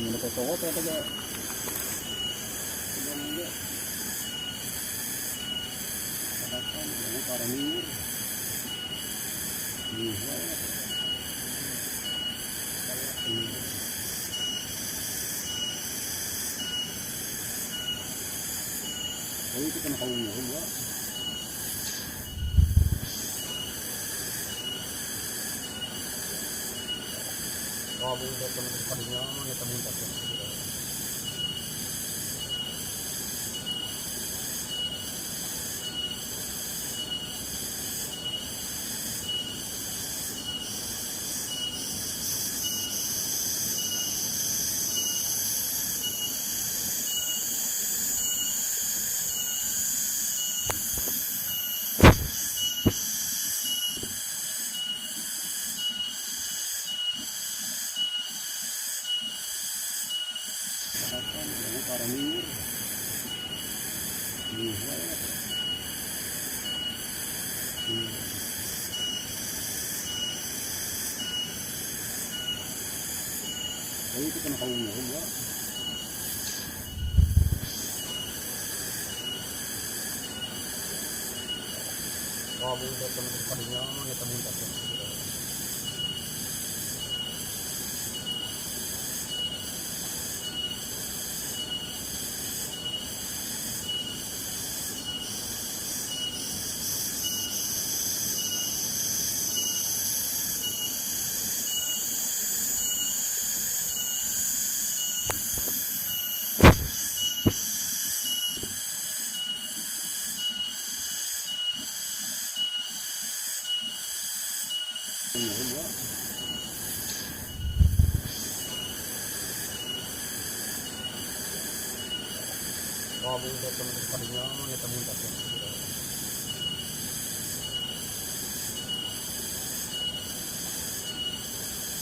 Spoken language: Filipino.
Kami natutoko talaga. Para minir. Ay, ito ka nakaunga. Grabe yung dito naman pa rin yung mga tamunta sa sila. Para minir. Ay, ito ka nakaunga. Grabe yung dito naman pa rin yung mga tamunta sa sila. Grabe yung dito naman pa rin yung mga tamunta sa sila.